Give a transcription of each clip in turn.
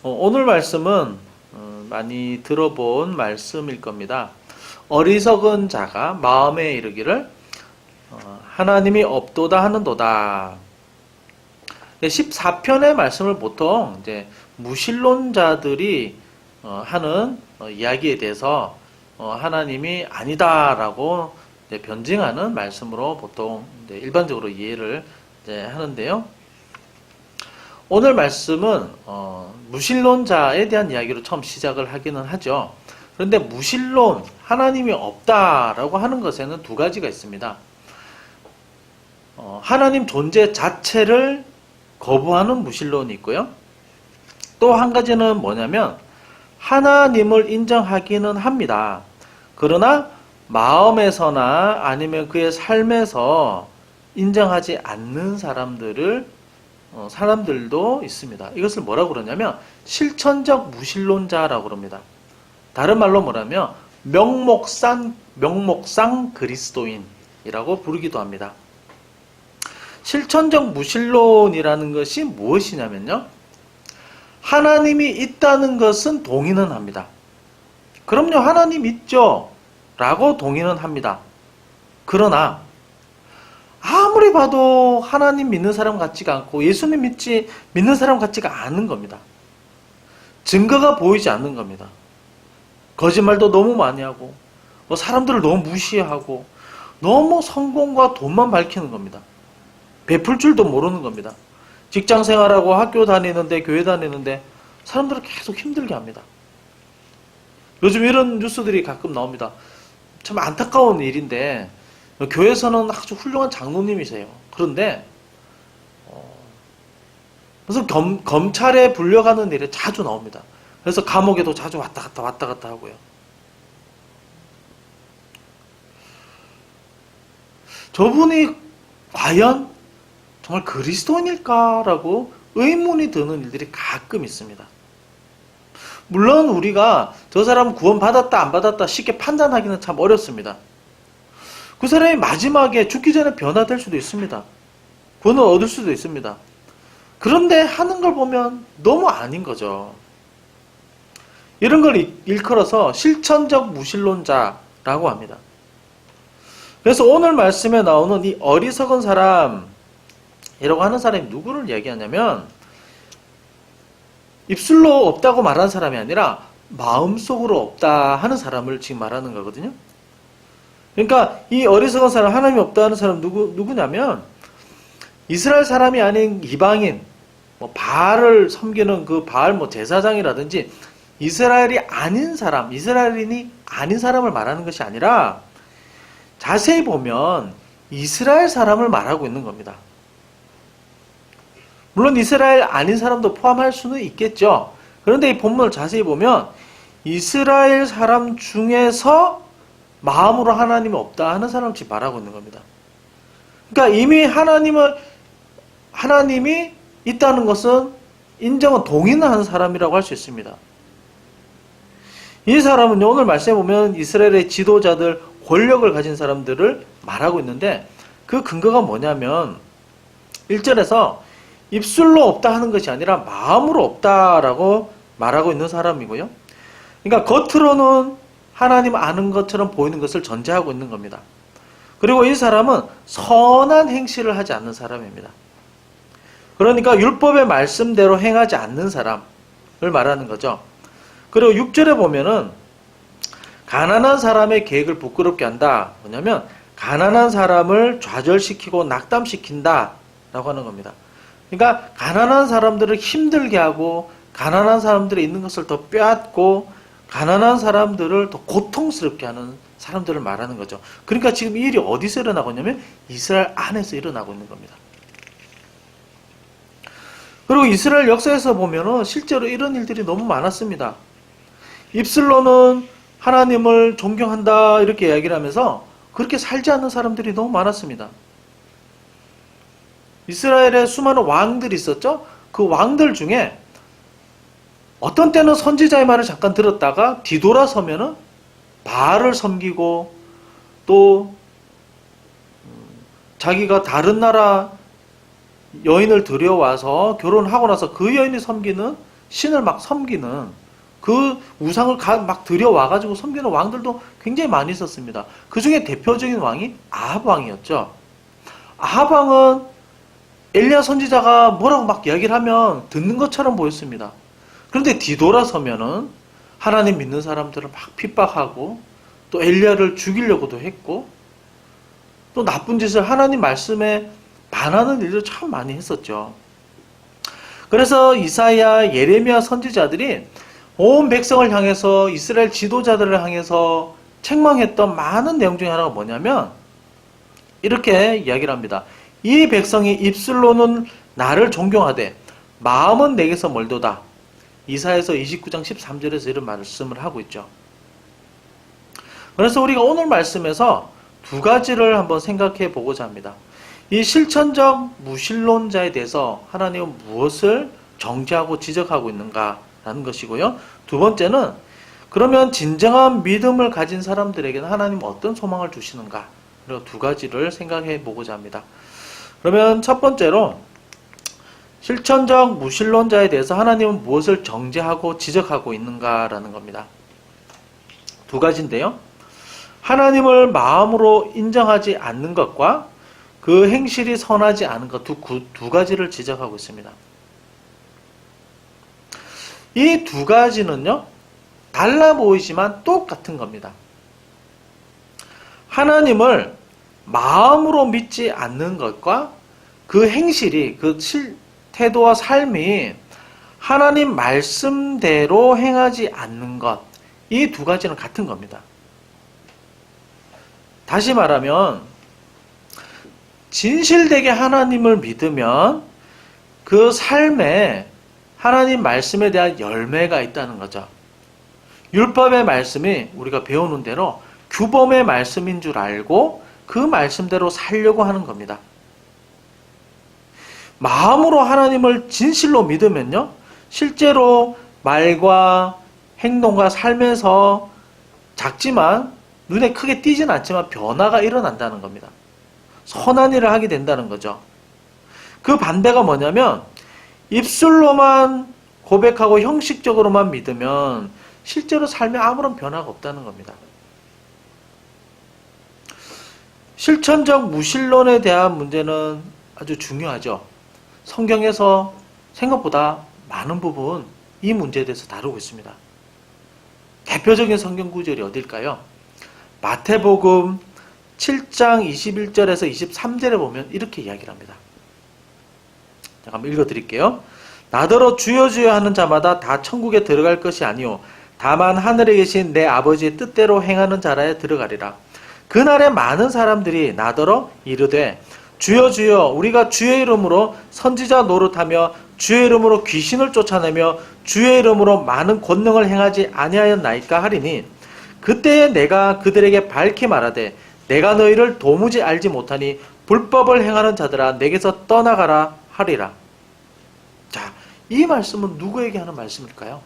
오늘 말씀은 많이 들어본 말씀일 겁니다. 어리석은 자가 마음에 이르기를 하나님이 없도다 하는도다. 14편의 말씀을 보통 이제 무신론자들이 하는 이야기에 대해서 하나님이 아니다라고 변증하는 말씀으로 보통 일반적으로 이해를 하는데요. 오늘 말씀은 무신론자에 대한 이야기로 처음 시작을 하기는 하죠. 그런데 무신론, 하나님이 없다라고 하는 것에는 두 가지가 있습니다. 하나님 존재 자체를 거부하는 무신론이 있고요. 또 한 가지는 뭐냐면 하나님을 인정하기는 합니다. 그러나 마음에서나 아니면 그의 삶에서 인정하지 않는 사람들도 있습니다. 이것을 뭐라고 그러냐면 실천적 무신론자라고 그럽니다. 다른 말로 뭐라면 명목상 그리스도인이라고 부르기도 합니다. 실천적 무신론이라는 것이 무엇이냐면요, 하나님이 있다는 것은 동의는 합니다. 그럼요, 하나님 있죠 라고 동의는 합니다. 그러나 아무리 봐도 하나님 믿는 사람 같지가 않고 예수님 믿는 사람 같지가 않은 겁니다. 증거가 보이지 않는 겁니다. 거짓말도 너무 많이 하고 사람들을 너무 무시하고 너무 성공과 돈만 밝히는 겁니다. 베풀 줄도 모르는 겁니다. 직장 생활하고 학교 다니는데 교회 다니는데 사람들을 계속 힘들게 합니다. 요즘 이런 뉴스들이 가끔 나옵니다. 참 안타까운 일인데 교회에서는 아주 훌륭한 장로님이세요. 그런데 무슨 검찰에 불려가는 일이 자주 나옵니다. 그래서 감옥에도 자주 왔다 갔다 하고요. 저분이 과연 정말 그리스도인일까라고 의문이 드는 일들이 가끔 있습니다. 물론 우리가 저 사람 구원 받았다 안 받았다 쉽게 판단하기는 참 어렵습니다. 그 사람이 마지막에 죽기 전에 변화될 수도 있습니다. 구원을 얻을 수도 있습니다. 그런데 하는 걸 보면 너무 아닌 거죠. 이런 걸 일컬어서 실천적 무신론자라고 합니다. 그래서 오늘 말씀에 나오는 이 어리석은 사람이라고 하는 사람이 누구를 얘기하냐면 입술로 없다고 말하는 사람이 아니라 마음속으로 없다 하는 사람을 지금 말하는 거거든요. 그러니까 이 어리석은 사람, 하나님이 없다 하는 사람 누구냐면 이스라엘 사람이 아닌 이방인, 바알을 섬기는 그 바알 제사장이라든지 이스라엘이 아닌 사람, 이스라엘인이 아닌 사람을 말하는 것이 아니라 자세히 보면 이스라엘 사람을 말하고 있는 겁니다. 물론 이스라엘 아닌 사람도 포함할 수는 있겠죠. 그런데 이 본문을 자세히 보면 이스라엘 사람 중에서 마음으로 하나님이 없다 하는 사람을 지금 말하고 있는 겁니다. 그러니까 이미 하나님이 있다는 것은 인정은 동의는 하는 사람이라고 할 수 있습니다. 이 사람은요, 오늘 말씀해 보면 이스라엘의 지도자들, 권력을 가진 사람들을 말하고 있는데 그 근거가 뭐냐면 1절에서 입술로 없다 하는 것이 아니라 마음으로 없다라고 말하고 있는 사람이고요. 그러니까 겉으로는 하나님 아는 것처럼 보이는 것을 전제하고 있는 겁니다. 그리고 이 사람은 선한 행실을 하지 않는 사람입니다. 그러니까 율법의 말씀대로 행하지 않는 사람을 말하는 거죠. 그리고 6절에 보면은 가난한 사람의 계획을 부끄럽게 한다. 뭐냐면 가난한 사람을 좌절시키고 낙담시킨다 라고 하는 겁니다. 그러니까 가난한 사람들을 힘들게 하고 가난한 사람들이 있는 것을 더 빼앗고 가난한 사람들을 더 고통스럽게 하는 사람들을 말하는 거죠. 그러니까 지금 이 일이 어디서 일어나고 있냐면 이스라엘 안에서 일어나고 있는 겁니다. 그리고 이스라엘 역사에서 보면은 실제로 이런 일들이 너무 많았습니다. 입술로는 하나님을 존경한다 이렇게 이야기를 하면서 그렇게 살지 않는 사람들이 너무 많았습니다. 이스라엘에 수많은 왕들이 있었죠. 그 왕들 중에 어떤 때는 선지자의 말을 잠깐 들었다가 뒤돌아서면은 바알을 섬기고 또 자기가 다른 나라 여인을 들여와서 결혼하고 나서 그 여인이 섬기는 신을 막 섬기는 그 우상을 막 들여와가지고 섬기는 왕들도 굉장히 많이 있었습니다. 그 중에 대표적인 왕이 아합 왕이었죠. 아합 왕은 엘리야 선지자가 뭐라고 막 이야기를 하면 듣는 것처럼 보였습니다. 그런데 뒤돌아서면은 하나님 믿는 사람들을 막 핍박하고 또 엘리야를 죽이려고도 했고 또 나쁜 짓을 하나님 말씀에 반하는 일도 참 많이 했었죠. 그래서 이사야, 예레미야 선지자들이 온 백성을 향해서 이스라엘 지도자들을 향해서 책망했던 많은 내용 중에 하나가 뭐냐면 이렇게 이야기를 합니다. 이 백성이 입술로는 나를 존경하되 마음은 내게서 멀도다. 이사야서 29장 13절에서 이런 말씀을 하고 있죠. 그래서 우리가 오늘 말씀에서 두 가지를 한번 생각해 보고자 합니다. 이 실천적 무신론자에 대해서 하나님은 무엇을 정죄하고 지적하고 있는가라는 것이고요. 두 번째는 그러면 진정한 믿음을 가진 사람들에게는 하나님은 어떤 소망을 주시는가? 그리고 두 가지를 생각해 보고자 합니다. 그러면 첫 번째로 실천적 무신론자에 대해서 하나님은 무엇을 정죄하고 지적하고 있는가라는 겁니다. 두 가지인데요. 하나님을 마음으로 인정하지 않는 것과 그 행실이 선하지 않은 것 두 가지를 지적하고 있습니다. 이 두 가지는요, 달라 보이지만 똑같은 겁니다. 하나님을 마음으로 믿지 않는 것과 그 행실이, 그 태도와 삶이 하나님 말씀대로 행하지 않는 것, 이 두 가지는 같은 겁니다. 다시 말하면 진실되게 하나님을 믿으면 그 삶에 하나님 말씀에 대한 열매가 있다는 거죠. 율법의 말씀이 우리가 배우는 대로 규범의 말씀인 줄 알고 그 말씀대로 살려고 하는 겁니다. 마음으로 하나님을 진실로 믿으면요, 실제로 말과 행동과 삶에서 작지만 눈에 크게 띄진 않지만 변화가 일어난다는 겁니다. 선한 일을 하게 된다는 거죠. 그 반대가 뭐냐면 입술로만 고백하고 형식적으로만 믿으면 실제로 삶에 아무런 변화가 없다는 겁니다. 실천적 무신론에 대한 문제는 아주 중요하죠. 성경에서 생각보다 많은 부분 이 문제에 대해서 다루고 있습니다. 대표적인 성경 구절이 어딜까요? 마태복음 7장 21절에서 23절에 보면 이렇게 이야기를 합니다. 잠깐만 읽어드릴게요. 나더러 주여 주여 하는 자마다 다 천국에 들어갈 것이 아니요 다만 하늘에 계신 내 아버지의 뜻대로 행하는 자라에 들어가리라. 그날에 많은 사람들이 나더러 이르되 주여 주여 우리가 주의 이름으로 선지자 노릇하며 주의 이름으로 귀신을 쫓아내며 주의 이름으로 많은 권능을 행하지 아니하였나이까 하리니 그때에 내가 그들에게 밝히 말하되 내가 너희를 도무지 알지 못하니 불법을 행하는 자들아 내게서 떠나가라 하리라. 자, 이 말씀은 누구에게 하는 말씀일까요?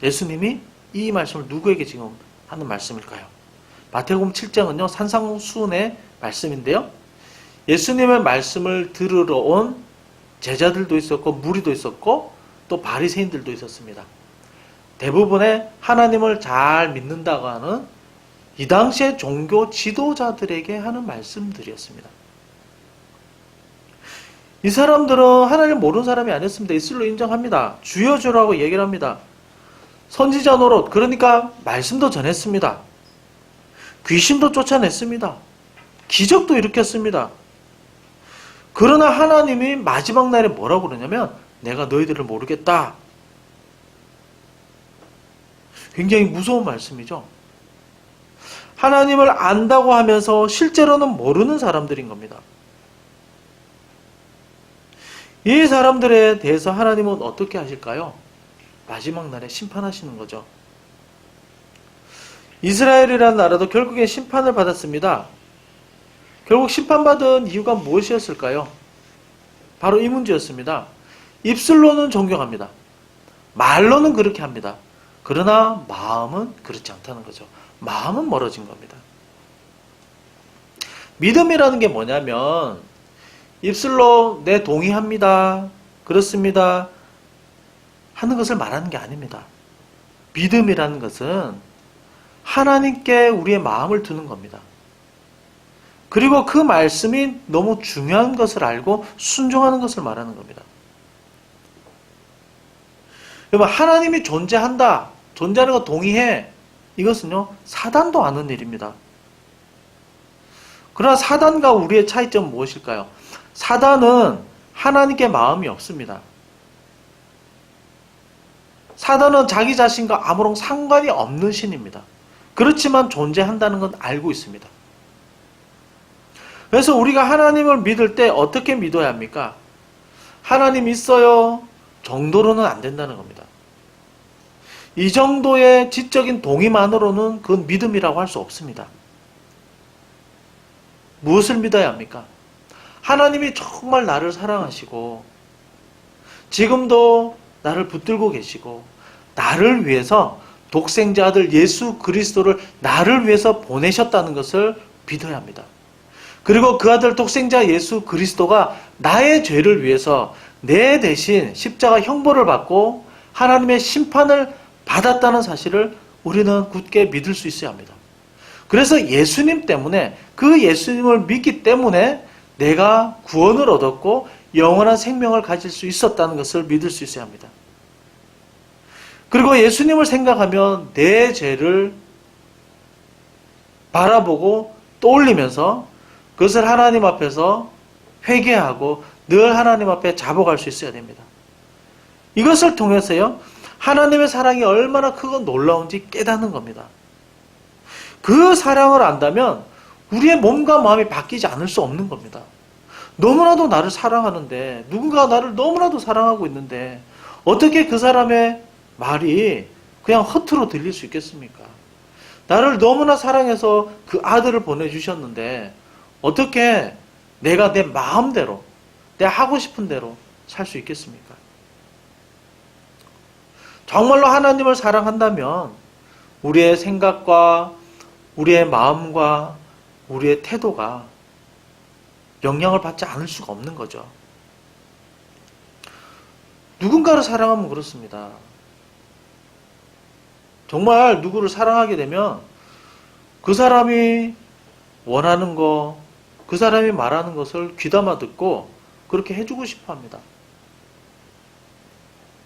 예수님이 이 말씀을 누구에게 지금 하는 말씀일까요? 마태복음 7장은요 산상수훈의 말씀인데요, 예수님의 말씀을 들으러 온 제자들도 있었고 무리도 있었고 또 바리새인들도 있었습니다. 대부분의 하나님을 잘 믿는다고 하는 이 당시의 종교 지도자들에게 하는 말씀들이었습니다. 이 사람들은 하나님을 모르는 사람이 아니었습니다. 입술로 인정합니다. 주여 주라고 얘기를 합니다. 선지자 노릇, 그러니까 말씀도 전했습니다. 귀신도 쫓아냈습니다. 기적도 일으켰습니다. 그러나 하나님이 마지막 날에 뭐라고 그러냐면 내가 너희들을 모르겠다. 굉장히 무서운 말씀이죠. 하나님을 안다고 하면서 실제로는 모르는 사람들인 겁니다. 이 사람들에 대해서 하나님은 어떻게 하실까요? 마지막 날에 심판하시는 거죠. 이스라엘이라는 나라도 결국에 심판을 받았습니다. 결국 심판받은 이유가 무엇이었을까요? 바로 이 문제였습니다. 입술로는 존경합니다. 말로는 그렇게 합니다. 그러나 마음은 그렇지 않다는 거죠. 마음은 멀어진 겁니다. 믿음이라는 게 뭐냐면 입술로 네 동의합니다. 그렇습니다. 하는 것을 말하는 게 아닙니다. 믿음이라는 것은 하나님께 우리의 마음을 두는 겁니다. 그리고 그 말씀이 너무 중요한 것을 알고 순종하는 것을 말하는 겁니다. 여러분, 하나님이 존재한다, 존재하는 거 동의해, 이것은요 사단도 아는 일입니다. 그러나 사단과 우리의 차이점은 무엇일까요? 사단은 하나님께 마음이 없습니다. 사단은 자기 자신과 아무런 상관이 없는 신입니다. 그렇지만 존재한다는 건 알고 있습니다. 그래서 우리가 하나님을 믿을 때 어떻게 믿어야 합니까? 하나님 있어요 정도로는 안 된다는 겁니다. 이 정도의 지적인 동의만으로는 그건 믿음이라고 할 수 없습니다. 무엇을 믿어야 합니까? 하나님이 정말 나를 사랑하시고 지금도 나를 붙들고 계시고 나를 위해서 독생자 아들 예수 그리스도를 나를 위해서 보내셨다는 것을 믿어야 합니다. 그리고 그 아들 독생자 예수 그리스도가 나의 죄를 위해서 내 대신 십자가 형벌을 받고 하나님의 심판을 받았다는 사실을 우리는 굳게 믿을 수 있어야 합니다. 그래서 예수님 때문에, 그 예수님을 믿기 때문에 내가 구원을 얻었고 영원한 생명을 가질 수 있었다는 것을 믿을 수 있어야 합니다. 그리고 예수님을 생각하면 내 죄를 바라보고 떠올리면서 그것을 하나님 앞에서 회개하고 늘 하나님 앞에 자복할 수 있어야 됩니다. 이것을 통해서요, 하나님의 사랑이 얼마나 크고 놀라운지 깨닫는 겁니다. 그 사랑을 안다면 우리의 몸과 마음이 바뀌지 않을 수 없는 겁니다. 너무나도 나를 사랑하는데, 누군가 나를 너무나도 사랑하고 있는데 어떻게 그 사람의 말이 그냥 허투루 들릴 수 있겠습니까? 나를 너무나 사랑해서 그 아들을 보내주셨는데 어떻게 내가 내 마음대로, 내가 하고 싶은 대로 살 수 있겠습니까? 정말로 하나님을 사랑한다면 우리의 생각과 우리의 마음과 우리의 태도가 영향을 받지 않을 수가 없는 거죠. 누군가를 사랑하면 그렇습니다. 정말 누구를 사랑하게 되면 그 사람이 원하는 거, 그 사람이 말하는 것을 귀담아 듣고 그렇게 해주고 싶어 합니다.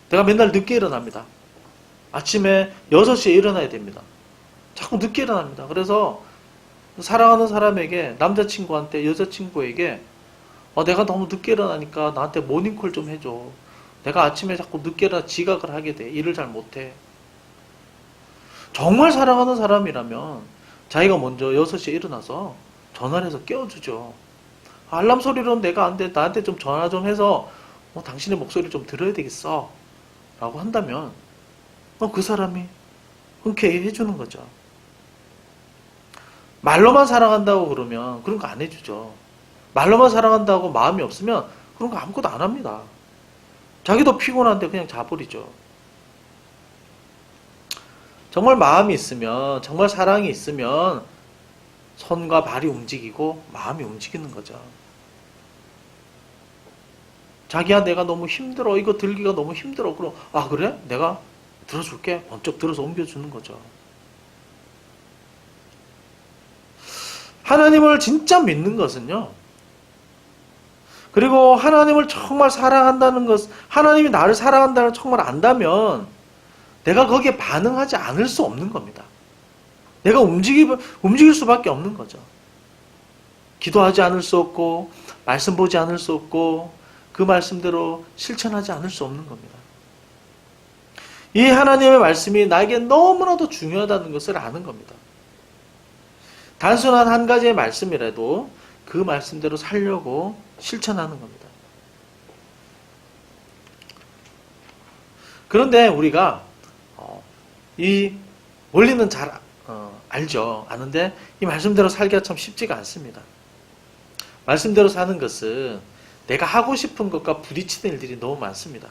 내가 맨날 늦게 일어납니다. 아침에 6시에 일어나야 됩니다. 자꾸 늦게 일어납니다. 그래서 사랑하는 사람에게, 남자친구한테, 여자친구에게 내가 너무 늦게 일어나니까 나한테 모닝콜 좀 해줘. 내가 아침에 자꾸 늦게 일어나 지각을 하게 돼. 일을 잘 못해. 정말 사랑하는 사람이라면 자기가 먼저 6시에 일어나서 전화를 해서 깨워주죠. 알람 소리로는 내가 안 돼. 나한테 좀 전화 좀 해서 당신의 목소리를 좀 들어야 되겠어. 라고 한다면 그 사람이 흔쾌히 해주는 거죠. 말로만 사랑한다고 그러면 그런 거 안 해주죠. 말로만 사랑한다고 마음이 없으면 그런 거 아무것도 안 합니다. 자기도 피곤한데 그냥 자버리죠. 정말 마음이 있으면, 정말 사랑이 있으면 손과 발이 움직이고 마음이 움직이는 거죠. 자기야, 내가 너무 힘들어. 이거 들기가 너무 힘들어. 그럼 그래? 내가 들어줄게. 번쩍 들어서 옮겨주는 거죠. 하나님을 진짜 믿는 것은요, 그리고 하나님을 정말 사랑한다는 것, 하나님이 나를 사랑한다는 걸 정말 안다면 내가 거기에 반응하지 않을 수 없는 겁니다. 내가 움직일 수밖에 없는 거죠. 기도하지 않을 수 없고, 말씀 보지 않을 수 없고, 그 말씀대로 실천하지 않을 수 없는 겁니다. 이 하나님의 말씀이 나에게 너무나도 중요하다는 것을 아는 겁니다. 단순한 한 가지의 말씀이라도 그 말씀대로 살려고 실천하는 겁니다. 그런데 우리가 이 원리는 잘 알죠. 아는데 이 말씀대로 살기가 참 쉽지가 않습니다. 말씀대로 사는 것은 내가 하고 싶은 것과 부딪히는 일들이 너무 많습니다.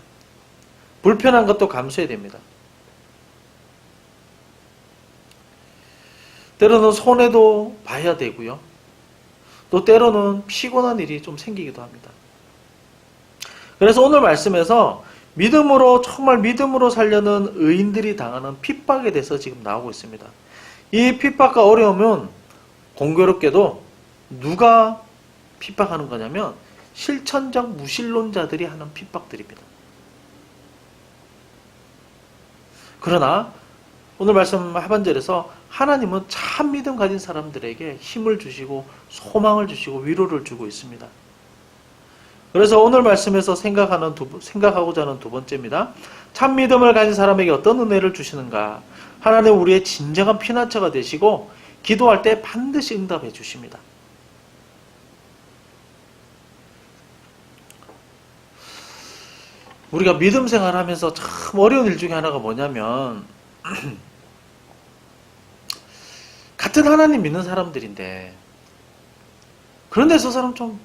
불편한 것도 감수해야 됩니다. 때로는 손해도 봐야 되고요. 또 때로는 피곤한 일이 좀 생기기도 합니다. 그래서 오늘 말씀에서 믿음으로 정말 믿음으로 살려는 의인들이 당하는 핍박에 대해서 지금 나오고 있습니다. 이 핍박과 어려움은 공교롭게도 누가 핍박하는 거냐면 실천적 무신론자들이 하는 핍박들입니다. 그러나 오늘 말씀 하반절에서 하나님은 참 믿음 가진 사람들에게 힘을 주시고 소망을 주시고 위로를 주고 있습니다. 그래서 오늘 말씀에서 생각하고자 하는 두 번째입니다. 참 믿음을 가진 사람에게 어떤 은혜를 주시는가? 하나님 우리의 진정한 피난처가 되시고 기도할 때 반드시 응답해 주십니다. 우리가 믿음 생활하면서 참 어려운 일 중에 하나가 뭐냐면 같은 하나님 믿는 사람들인데 그런데 저 사람 좀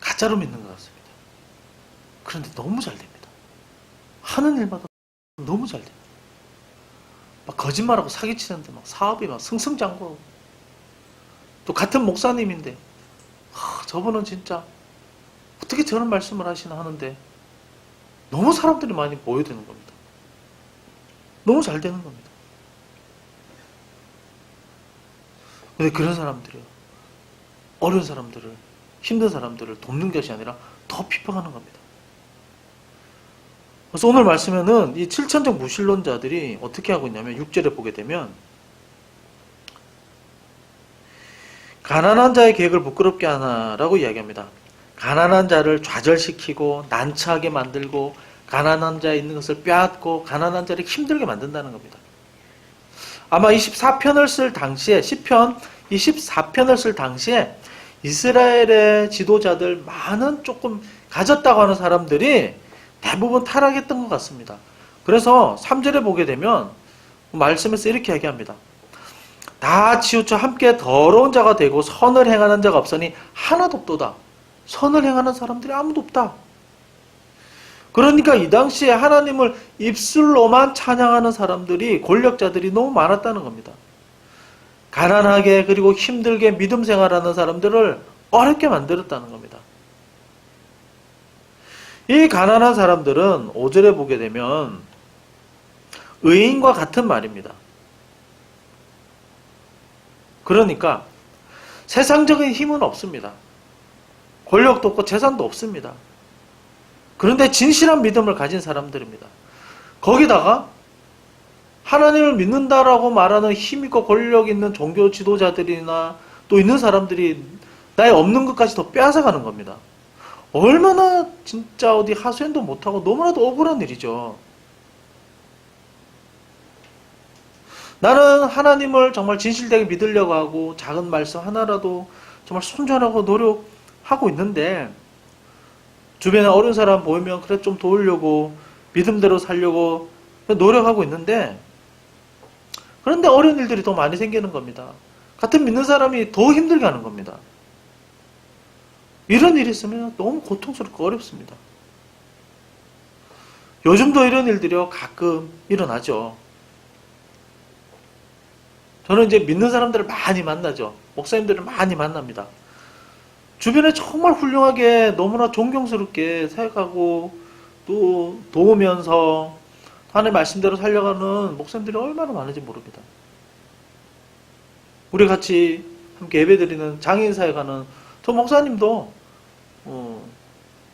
가짜로 믿는 것 같습니다. 그런데 너무 잘 됩니다. 하는 일마다 너무 잘 됩니다. 막 거짓말하고 사기치는데 막 사업이 막 승승장구하고 또 같은 목사님인데 저분은 진짜 어떻게 저런 말씀을 하시나 하는데 너무 사람들이 많이 모여드는 겁니다. 너무 잘 되는 겁니다. 근데 그런 사람들이요. 어려운 사람들을, 힘든 사람들을 돕는 것이 아니라 더 핍박하는 겁니다. 그래서 오늘 말씀에는 이 칠천적 무신론자들이 어떻게 하고 있냐면 6절에 보게 되면 가난한 자의 계획을 부끄럽게 하나라고 이야기합니다. 가난한 자를 좌절시키고 난처하게 만들고 가난한 자에 있는 것을 빼앗고 가난한 자를 힘들게 만든다는 겁니다. 아마 24편을 쓸 당시에 시편 24편을 쓸 당시에 이스라엘의 지도자들 많은 조금 가졌다고 하는 사람들이 대부분 타락했던 것 같습니다. 그래서 3절에 보게 되면 말씀에서 이렇게 얘기합니다. 다 치우쳐 함께 더러운 자가 되고 선을 행하는 자가 없으니 하나도 없도다. 선을 행하는 사람들이 아무도 없다. 그러니까 이 당시에 하나님을 입술로만 찬양하는 사람들이 권력자들이 너무 많았다는 겁니다. 가난하게 그리고 힘들게 믿음 생활하는 사람들을 어렵게 만들었다는 겁니다. 이 가난한 사람들은 5절에 보게 되면 의인과 같은 말입니다. 그러니까 세상적인 힘은 없습니다. 권력도 없고 재산도 없습니다. 그런데 진실한 믿음을 가진 사람들입니다. 거기다가 하나님을 믿는다라고 말하는 힘 있고 권력 있는 종교 지도자들이나 또 있는 사람들이 나의 없는 것까지 더 빼앗아가는 겁니다. 얼마나 진짜 어디 하소연도 못하고 너무나도 억울한 일이죠. 나는 하나님을 정말 진실되게 믿으려고 하고 작은 말씀 하나라도 정말 순전하고 노력하고 있는데 주변에 어려운 사람 보이면 그래 좀 도우려고 믿음대로 살려고 노력하고 있는데 그런데 어려운 일들이 더 많이 생기는 겁니다. 같은 믿는 사람이 더 힘들게 하는 겁니다. 이런 일이 있으면 너무 고통스럽고 어렵습니다. 요즘도 이런 일들이 가끔 일어나죠. 저는 이제 믿는 사람들을 많이 만나죠. 목사님들을 많이 만납니다. 주변에 정말 훌륭하게 너무나 존경스럽게 생각하고 또 도우면서 하나님의 말씀대로 살려가는 목사님들이 얼마나 많은지 모릅니다. 우리 같이 함께 예배드리는 장애인사에 가는 저 목사님도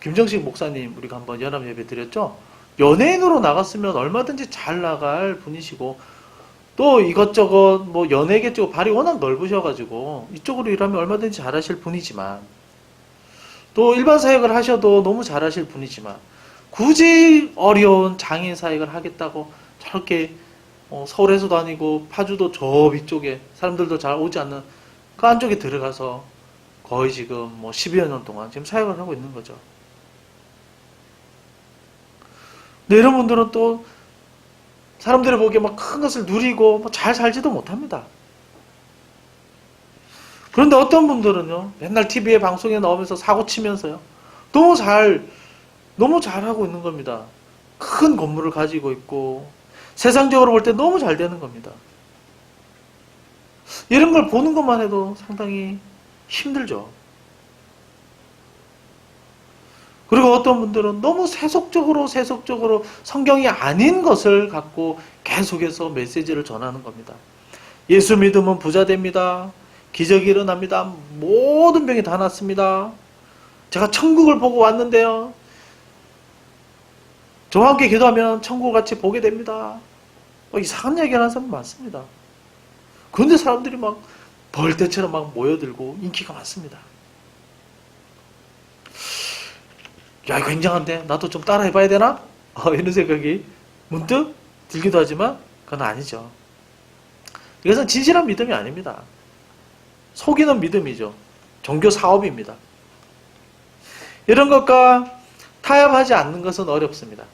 김정식 목사님 우리가 한번 연합 예배 드렸죠. 연예인으로 나갔으면 얼마든지 잘 나갈 분이시고 또 이것저것 뭐 연예계 쪽 발이 워낙 넓으셔가지고 이쪽으로 일하면 얼마든지 잘하실 분이지만 또 일반 사역을 하셔도 너무 잘하실 분이지만 굳이 어려운 장애인 사역을 하겠다고 저렇게 서울에서도 아니고 파주도 저 위쪽에 사람들도 잘 오지 않는 그 안쪽에 들어가서 거의 지금 뭐 10여 년 동안 지금 사역을 하고 있는 거죠. 근데 이런 분들은 또 사람들이 보기에 막 큰 것을 누리고 잘 살지도 못합니다. 그런데 어떤 분들은요, 맨날 TV에 방송에 나오면서 사고 치면서요, 너무 잘하고 있는 겁니다. 큰 건물을 가지고 있고, 세상적으로 볼 때 너무 잘 되는 겁니다. 이런 걸 보는 것만 해도 상당히 힘들죠. 그리고 어떤 분들은 너무 세속적으로 성경이 아닌 것을 갖고 계속해서 메시지를 전하는 겁니다. 예수 믿으면 부자 됩니다. 기적이 일어납니다. 모든 병이 다 낫습니다. 제가 천국을 보고 왔는데요. 저와 함께 기도하면 천국을 같이 보게 됩니다. 이상한 얘기 하는 사람 많습니다. 그런데 사람들이 막 벌떼처럼 막 모여들고 인기가 많습니다. 야, 이거 굉장한데? 나도 좀 따라 해봐야 되나? 이런 생각이 문득 들기도 하지만 그건 아니죠. 이것은 진실한 믿음이 아닙니다. 속이는 믿음이죠. 종교 사업입니다. 이런 것과 타협하지 않는 것은 어렵습니다.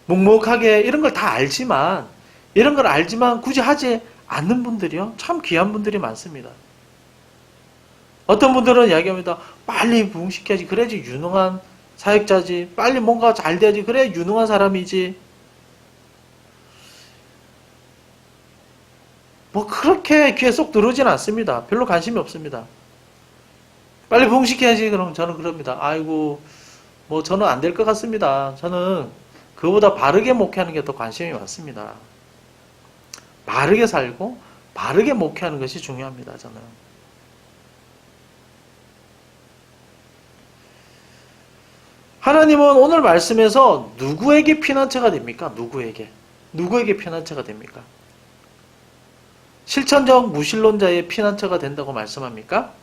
묵묵하게 이런 걸 다 알지만, 이런 걸 알지만 굳이 하지 않는 분들이요, 참 귀한 분들이 많습니다. 어떤 분들은 이야기합니다. 빨리 부흥시켜야지. 그래야지 유능한 사역자지. 빨리 뭔가 잘 돼야지. 그래야 유능한 사람이지. 뭐 그렇게 귀에 쏙 들어오진 않습니다. 별로 관심이 없습니다. 빨리 부흥시켜야지. 그럼 저는 그럽니다. 아이고, 뭐 저는 안 될 것 같습니다. 저는 그보다 바르게 목회하는 게 더 관심이 많습니다. 바르게 살고 바르게 목회하는 것이 중요합니다. 저는. 하나님은 오늘 말씀에서 누구에게 피난처가 됩니까? 누구에게 피난처가 됩니까? 실천적 무신론자의 피난처가 된다고 말씀합니까?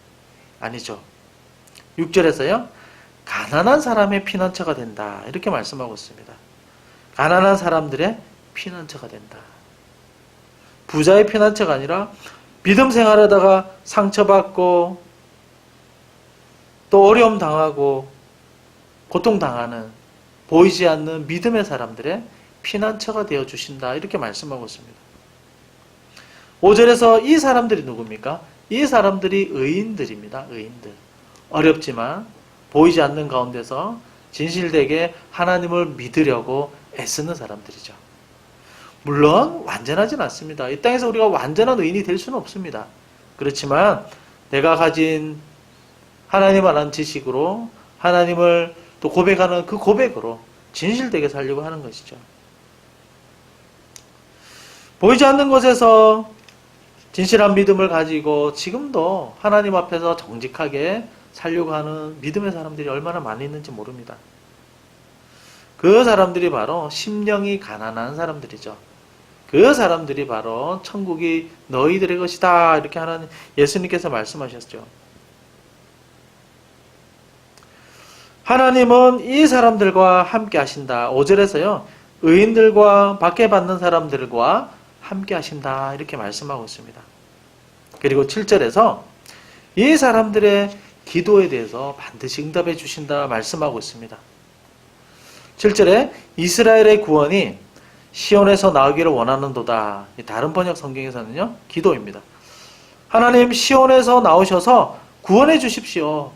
아니죠. 6절에서요. 가난한 사람의 피난처가 된다. 이렇게 말씀하고 있습니다. 가난한 사람들의 피난처가 된다. 부자의 피난처가 아니라 믿음 생활하다가 상처받고 또 어려움 당하고 고통당하는 보이지 않는 믿음의 사람들의 피난처가 되어주신다. 이렇게 말씀하고 있습니다. 5절에서 이 사람들이 누굽니까? 이 사람들이 의인들입니다. 의인들. 어렵지만 보이지 않는 가운데서 진실되게 하나님을 믿으려고 애쓰는 사람들이죠. 물론 완전하진 않습니다. 이 땅에서 우리가 완전한 의인이 될 수는 없습니다. 그렇지만 내가 가진 하나님 아는 지식으로 하나님을 또 고백하는 그 고백으로 진실되게 살려고 하는 것이죠. 보이지 않는 곳에서 진실한 믿음을 가지고 지금도 하나님 앞에서 정직하게 살려고 하는 믿음의 사람들이 얼마나 많이 있는지 모릅니다. 그 사람들이 바로 심령이 가난한 사람들이죠. 그 사람들이 바로 천국이 너희들의 것이다. 이렇게 하나님 예수님께서 말씀하셨죠. 하나님은 이 사람들과 함께 하신다. 5절에서요. 의인들과 박해받는 사람들과 함께 하신다. 이렇게 말씀하고 있습니다. 그리고 7절에서 이 사람들의 기도에 대해서 반드시 응답해 주신다. 말씀하고 있습니다. 7절에 이스라엘의 구원이 시온에서 나오기를 원하는도다. 다른 번역 성경에서는요. 기도입니다. 하나님 시온에서 나오셔서 구원해 주십시오.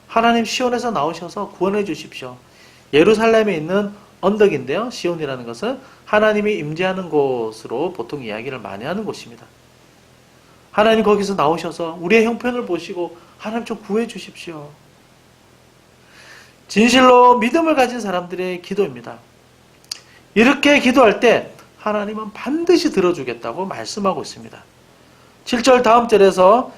하나님 시온에서 나오셔서 구원해 주십시오. 예루살렘에 있는 언덕인데요. 시온이라는 것은 하나님이 임재하는 곳으로 보통 이야기를 많이 하는 곳입니다. 하나님 거기서 나오셔서 우리의 형편을 보시고 하나님 좀 구해 주십시오. 진실로 믿음을 가진 사람들의 기도입니다. 이렇게 기도할 때 하나님은 반드시 들어주겠다고 말씀하고 있습니다. 7절 다음 절에서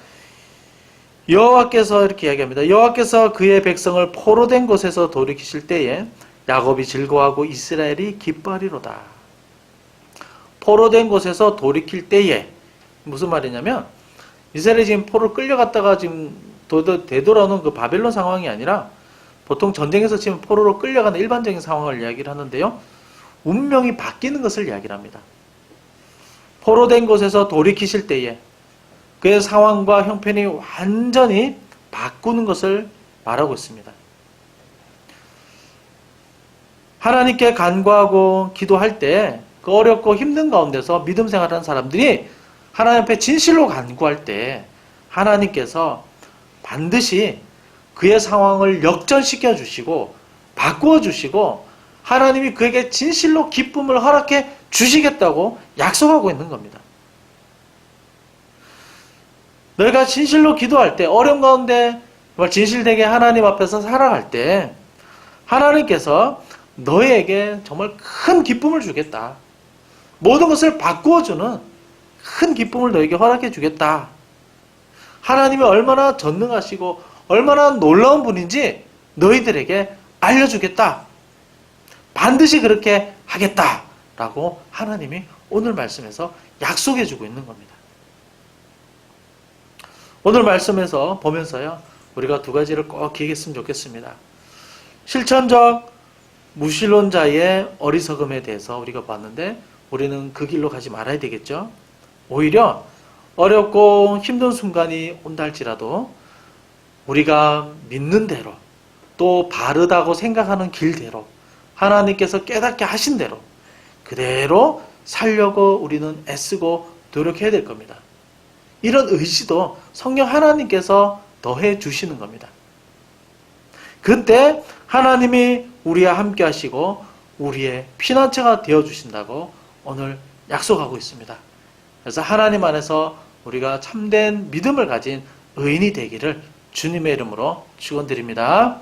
여호와께서 이렇게 이야기합니다. 여호와께서 그의 백성을 포로된 곳에서 돌이키실 때에 야곱이 즐거워하고 이스라엘이 기뻐하리로다. 포로된 곳에서 돌이킬 때에 무슨 말이냐면 이스라엘이 지금 포로 끌려갔다가 지금 되돌아오는 그 바벨론 상황이 아니라 보통 전쟁에서 지금 포로로 끌려가는 일반적인 상황을 이야기를 하는데요. 운명이 바뀌는 것을 이야기를 합니다. 포로된 곳에서 돌이키실 때에 그의 상황과 형편이 완전히 바꾸는 것을 말하고 있습니다. 하나님께 간구하고 기도할 때 그 어렵고 힘든 가운데서 믿음 생활하는 사람들이 하나님 앞에 진실로 간구할 때 하나님께서 반드시 그의 상황을 역전시켜 주시고 바꾸어 주시고 하나님이 그에게 진실로 기쁨을 허락해 주시겠다고 약속하고 있는 겁니다. 너희가 진실로 기도할 때, 어려움 가운데 정말 진실되게 하나님 앞에서 살아갈 때 하나님께서 너희에게 정말 큰 기쁨을 주겠다. 모든 것을 바꾸어주는 큰 기쁨을 너희에게 허락해 주겠다. 하나님이 얼마나 전능하시고 얼마나 놀라운 분인지 너희들에게 알려주겠다. 반드시 그렇게 하겠다라고 하나님이 오늘 말씀에서 약속해 주고 있는 겁니다. 오늘 말씀에서 보면서요, 우리가 두 가지를 꼭 기억했으면 좋겠습니다. 실천적 무신론자의 어리석음에 대해서 우리가 봤는데 우리는 그 길로 가지 말아야 되겠죠. 오히려 어렵고 힘든 순간이 온다 할지라도 우리가 믿는 대로 또 바르다고 생각하는 길대로 하나님께서 깨닫게 하신 대로 그대로 살려고 우리는 애쓰고 노력해야 될 겁니다. 이런 의지도 성령 하나님께서 더해 주시는 겁니다. 그때 하나님이 우리와 함께 하시고 우리의 피난처가 되어 주신다고 오늘 약속하고 있습니다. 그래서 하나님 안에서 우리가 참된 믿음을 가진 의인이 되기를 주님의 이름으로 축원드립니다.